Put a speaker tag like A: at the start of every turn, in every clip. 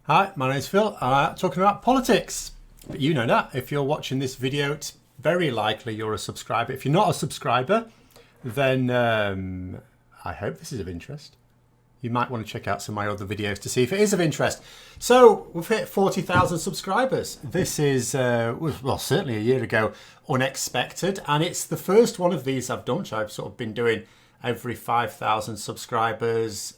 A: Hi, my name's Phil. Talking about politics. But you know that. If you're watching this video, it's very likely you're a subscriber. If you're not a subscriber, then I hope this is of interest. You might want to check out some of my other videos to see if it is of interest. So we've hit 40,000 subscribers. This is, well, certainly a year ago, unexpected. And it's the first one of these I've done, which I've sort of been doing every 5,000 subscribers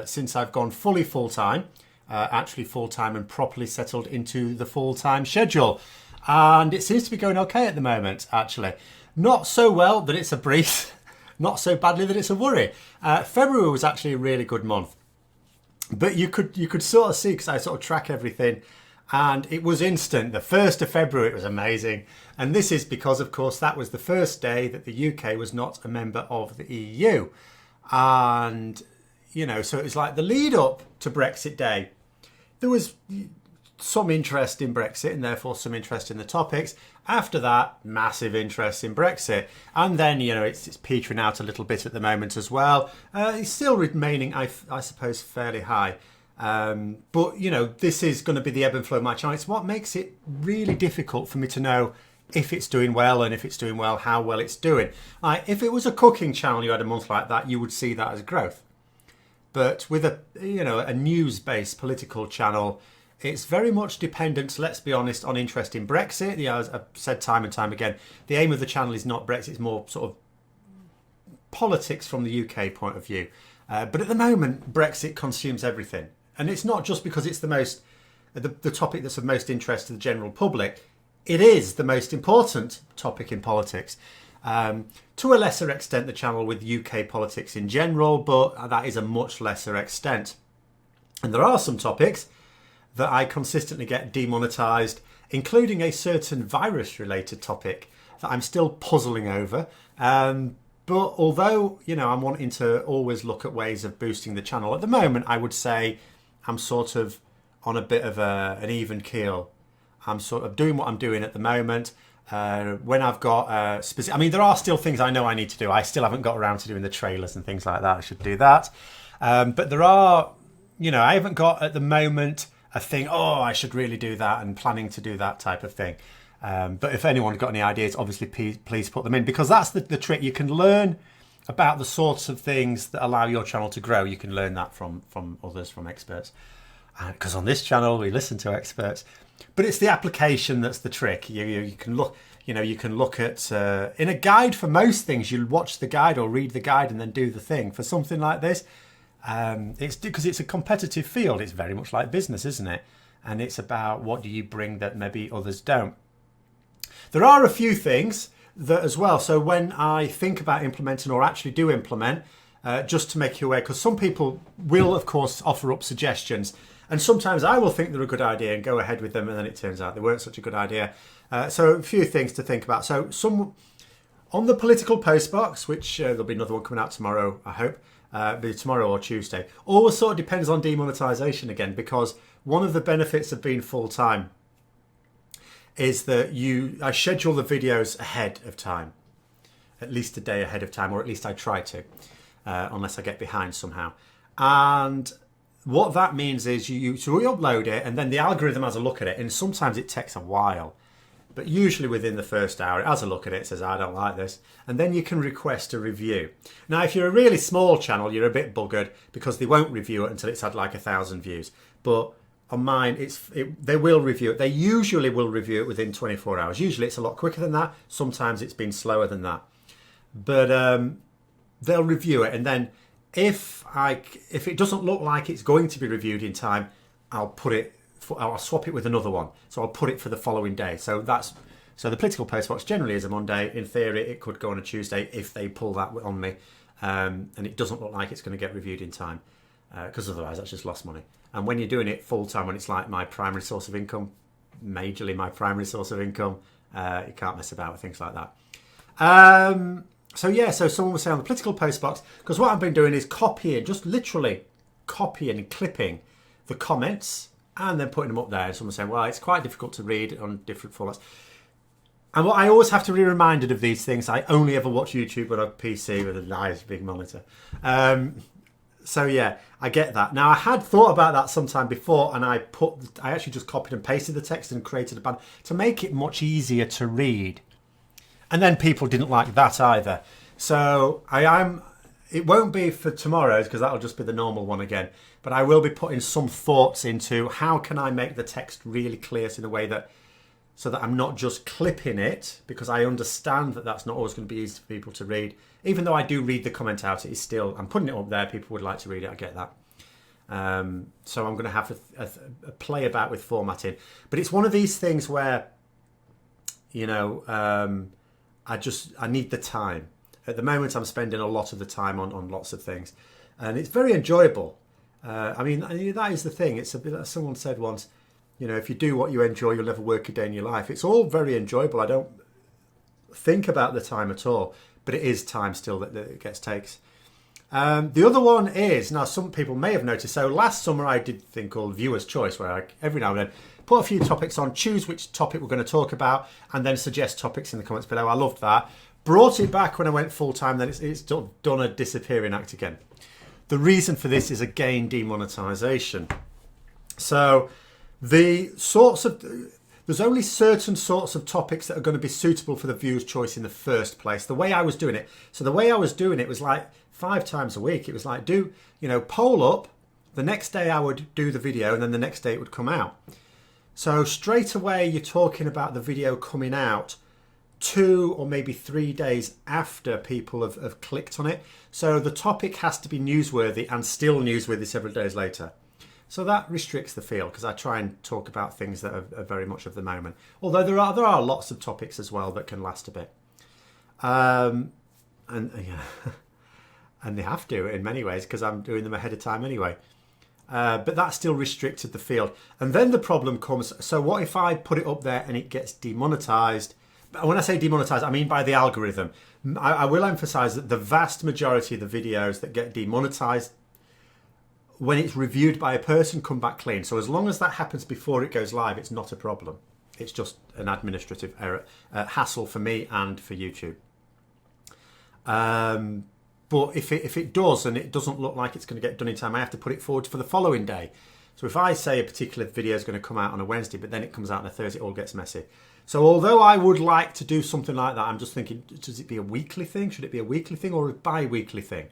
A: since I've gone fully full-time. Actually full-time and properly settled into the full-time schedule. And it seems to be going okay at the moment, actually. Not so well that it's a breeze. Not so badly that it's a worry. February was actually a really good month. But you could sort of see, because I sort of track everything, and it was instant. The 1st of February, it was amazing. And this is because, of course, that was the first day that the UK was not a member of the EU. And, you know, so it was like the lead up to Brexit Day. There was some interest in Brexit and therefore some interest in the topics. After that, massive interest in Brexit. And then, you know, it's petering out a little bit at the moment as well. It's still remaining, I suppose, fairly high. But, you know, this is going to be the ebb and flow of my channel. It's what makes it really difficult for me to know if it's doing well, and if it's doing well, how well it's doing. If it was a cooking channel, you had a month like that, you would see that as growth. But with a news-based political channel, it's very much dependent, let's be honest, on interest in Brexit. As I've said time and time again, the aim of the channel is not Brexit, it's more sort of politics from the UK point of view. But at the moment, Brexit consumes everything. And it's not just because it's the topic that's of most interest to the general public. It is the most important topic in politics. To a lesser extent, the channel with UK politics in general, but that is a much lesser extent. And there are some topics that I consistently get demonetized, including a certain virus-related topic that I'm still puzzling over. But although, you know, I'm wanting to always look at ways of boosting the channel, at the moment, I would say I'm sort of on a bit of an even keel. I'm sort of doing what I'm doing at the moment. When I've got specific, I mean, there are still things I know I need to do. I still haven't got around to doing the trailers and things like that. I should do that. But there are, you know, I haven't got at the moment a thing, oh, I should really do that, and planning to do that type of thing. But if anyone's got any ideas, obviously please put them in, because that's the trick. You can learn about the sorts of things that allow your channel to grow. You can learn that from others, from experts. Because on this channel, we listen to experts. But it's the application that's the trick. You can look, you know, you can look at in a guide for most things. You'll watch the guide or read the guide and then do the thing. For something like this, it's because it's a competitive field. It's very much like business, isn't it? And it's about what do you bring that maybe others don't. There are a few things that as well. So when I think about implementing or actually do implement, just to make you aware, because some people will, of course, offer up suggestions. And sometimes I will think they're a good idea and go ahead with them, and then it turns out they weren't such a good idea. So a few things to think about. So some on the political post box, which there'll be another one coming out tomorrow, I hope, be tomorrow or Tuesday. Always sort of depends on demonetization again, because one of the benefits of being full-time is that I schedule the videos ahead of time, at least a day ahead of time, or at least I try to, unless I get behind somehow. And what that means is you upload it, and then the algorithm has a look at it, and sometimes it takes a while. But usually within the first hour, it has a look at it, says, I don't like this. And then you can request a review. Now, if you're a really small channel, you're a bit buggered because they won't review it until it's had like 1,000 views. But on mine, they will review it. They usually will review it within 24 hours. Usually it's a lot quicker than that. Sometimes it's been slower than that. But they'll review it, and then if it doesn't look like it's going to be reviewed in time, I'll swap it with another one. So I'll put it for the following day. So the political postbox generally is a Monday. In theory, it could go on a Tuesday if they pull that on me, and it doesn't look like it's going to get reviewed in time, because otherwise that's just lost money. And when you're doing it full time, when it's like my primary source of income, majorly my primary source of income, you can't mess about with things like that. So someone was saying on the political post box, because what I've been doing is just literally copying and clipping the comments and then putting them up there. And someone saying, well, it's quite difficult to read on different formats. And what I always have to be reminded of these things, I only ever watch YouTube on a PC with a nice big monitor. So yeah, I get that. Now I had thought about that sometime before, and I actually just copied and pasted the text and created a banner to make it much easier to read. And then people didn't like that either. So it won't be for tomorrow's because that'll just be the normal one again. But I will be putting some thoughts into how can I make the text really clear in a way that so that I'm not just clipping it, because I understand that that's not always going to be easy for people to read. Even though I do read the comment out, it is still, I'm putting it up there, people would like to read it, I get that. So I'm going to have a play about with formatting. But it's one of these things where, you know, I need the time. At the moment, I'm spending a lot of the time on lots of things. And it's very enjoyable. I mean, that is the thing. It's a bit like someone said once, you know, if you do what you enjoy, you'll never work a day in your life. It's all very enjoyable. I don't think about the time at all, but it is time still that it takes. The other one is, now some people may have noticed, so last summer I did a thing called Viewer's Choice, where I, every now and then, put a few topics on, choose which topic we're going to talk about, and then suggest topics in the comments below. I loved that. Brought it back when I went full-time, then it's done a disappearing act again. The reason for this is, again, demonetization. So there's only certain sorts of topics that are going to be suitable for the viewer's choice in the first place. The way I was doing it, was like 5 times a week. It was like, poll up, the next day I would do the video, and then the next day it would come out. So straight away you're talking about the video coming out 2 or maybe 3 days after people have clicked on it. So the topic has to be newsworthy and still newsworthy several days later. So that restricts the field, because I try and talk about things that are very much of the moment. Although there are lots of topics as well that can last a bit. And they have to in many ways, because I'm doing them ahead of time anyway. But that still restricted the field. And then the problem comes, so what if I put it up there and it gets demonetized? When I say demonetized, I mean by the algorithm. I will emphasize that the vast majority of the videos that get demonetized, when it's reviewed by a person, come back clean. So as long as that happens before it goes live, it's not a problem. It's just an administrative error, hassle for me and for YouTube. But if it does and it doesn't look like it's going to get done in time, I have to put it forward for the following day. So if I say a particular video is going to come out on a Wednesday, but then it comes out on a Thursday, it all gets messy. So although I would like to do something like that, I'm just thinking, should it be a weekly thing? Should it be a weekly thing or a bi-weekly thing?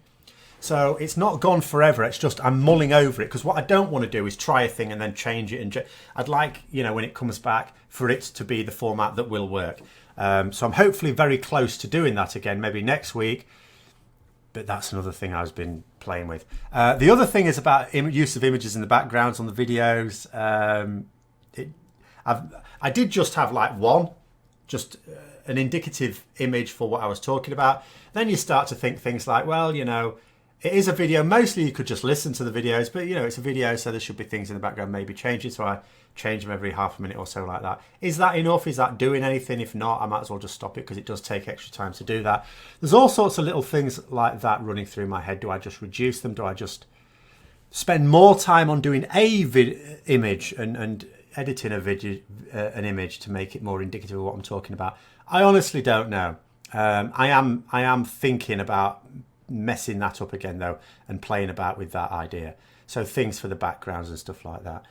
A: So it's not gone forever. It's just I'm mulling over it, because what I don't want to do is try a thing and then change it. And I'd like, when it comes back, for it to be the format that will work. So I'm hopefully very close to doing that again, maybe next week. But that's another thing I've been playing with. The other thing is about use of images in the backgrounds on the videos. I did just have like one, just an indicative image for what I was talking about. Then you start to think things like, well, it is a video. Mostly you could just listen to the videos, but it's a video, so there should be things in the background maybe changing. So I change them every half a minute or so like that. Is that enough? Is that doing anything? If not, I might as well just stop it, because it does take extra time to do that. There's all sorts of little things like that running through my head. Do I just reduce them? Do I just spend more time on doing image and editing an image to make it more indicative of what I'm talking about? I honestly don't know. I am thinking about messing that up again though, and playing about with that idea. So things for the backgrounds and stuff like that.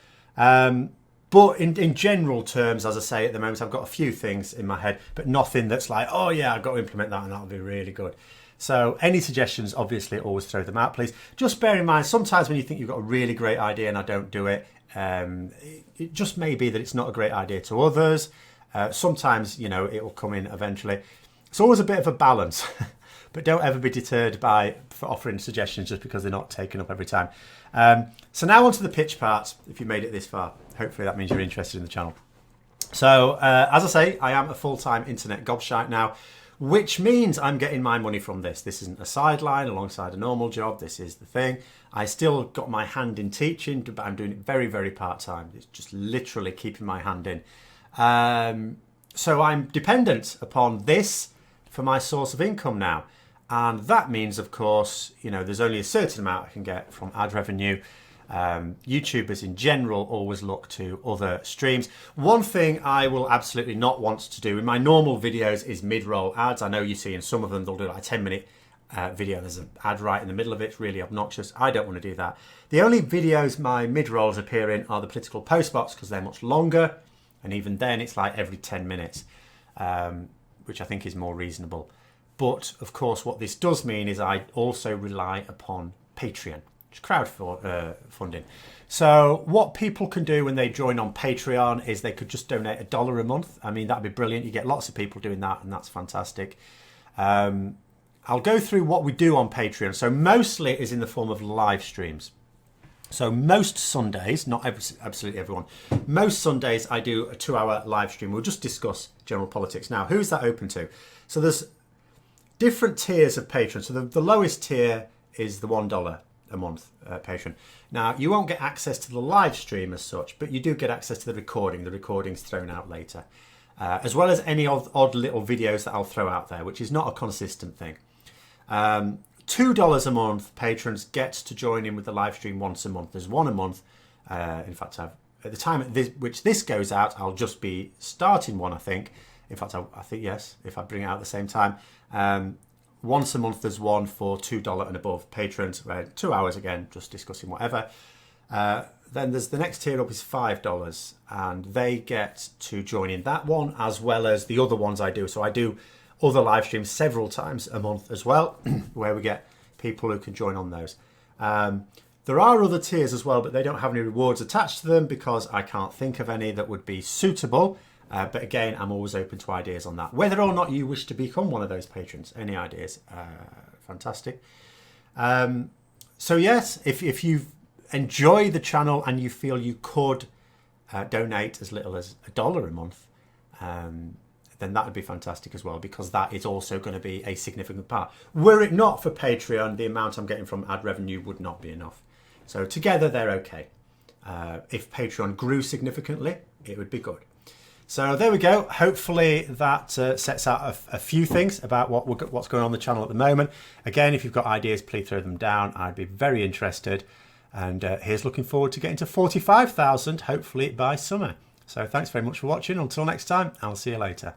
A: But in general terms, as I say, at the moment, I've got a few things in my head, but nothing that's like, oh yeah, I've got to implement that and that'll be really good. So any suggestions, obviously, always throw them out, please. Just bear in mind, sometimes when you think you've got a really great idea and I don't do it, it just may be that it's not a great idea to others. Sometimes, it will come in eventually. It's always a bit of a balance. But don't ever be deterred for offering suggestions just because they're not taken up every time. So now on to the pitch part, if you made it this far. Hopefully that means you're interested in the channel. So as I say, I am a full-time internet gobshite now, which means I'm getting my money from this. This isn't a sideline alongside a normal job. This is the thing. I still got my hand in teaching, but I'm doing it very, very part-time. It's just literally keeping my hand in. So I'm dependent upon this for my source of income now. And that means, of course, there's only a certain amount I can get from ad revenue. YouTubers in general always look to other streams. One thing I will absolutely not want to do in my normal videos is mid-roll ads. I know you see in some of them, they'll do like a 10-minute video. There's an ad right in the middle of it. It's really obnoxious. I don't want to do that. The only videos my mid-rolls appear in are the political postbox because they're much longer. And even then, it's like every 10 minutes, which I think is more reasonable. But, of course, what this does mean is I also rely upon Patreon, which is crowdfunding. So what people can do when they join on Patreon is they could just donate $1 a month. I mean, that'd be brilliant. You get lots of people doing that, and that's fantastic. I'll go through what we do on Patreon. So mostly it is in the form of live streams. So most Sundays, not absolutely everyone, most Sundays I do a 2-hour live stream. We'll just discuss general politics. Now, who's that open to? So there's different tiers of Patreon. So the lowest tier is the $1 a month Patreon. Now, you won't get access to the live stream as such, but you do get access to the recording. The recording's thrown out later, as well as any odd little videos that I'll throw out there, which is not a consistent thing. $2 a month patrons get to join in with the live stream once a month. There's one a month. In fact, at the time at which this goes out, I'll just be starting one, I think. In fact, I think, yes, if I bring it out at the same time. Once a month, there's one for $2 and above patrons, 2 hours again, just discussing whatever. Then there's the next tier up is $5, and they get to join in that one as well as the other ones I do. So I do other live streams several times a month as well, where we get people who can join on those. There are other tiers as well, but they don't have any rewards attached to them because I can't think of any that would be suitable. But again, I'm always open to ideas on that. Whether or not you wish to become one of those patrons, any ideas, fantastic. So yes, if you enjoy the channel and you feel you could donate as little as $1 a month, then that would be fantastic as well, because that is also going to be a significant part. Were it not for Patreon, the amount I'm getting from ad revenue would not be enough. So together they're okay. If Patreon grew significantly, it would be good. So there we go. Hopefully that sets out a few things about what's going on the channel at the moment. Again, if you've got ideas, please throw them down. I'd be very interested. And here's looking forward to getting to 45,000, hopefully by summer. So thanks very much for watching. Until next time, I'll see you later.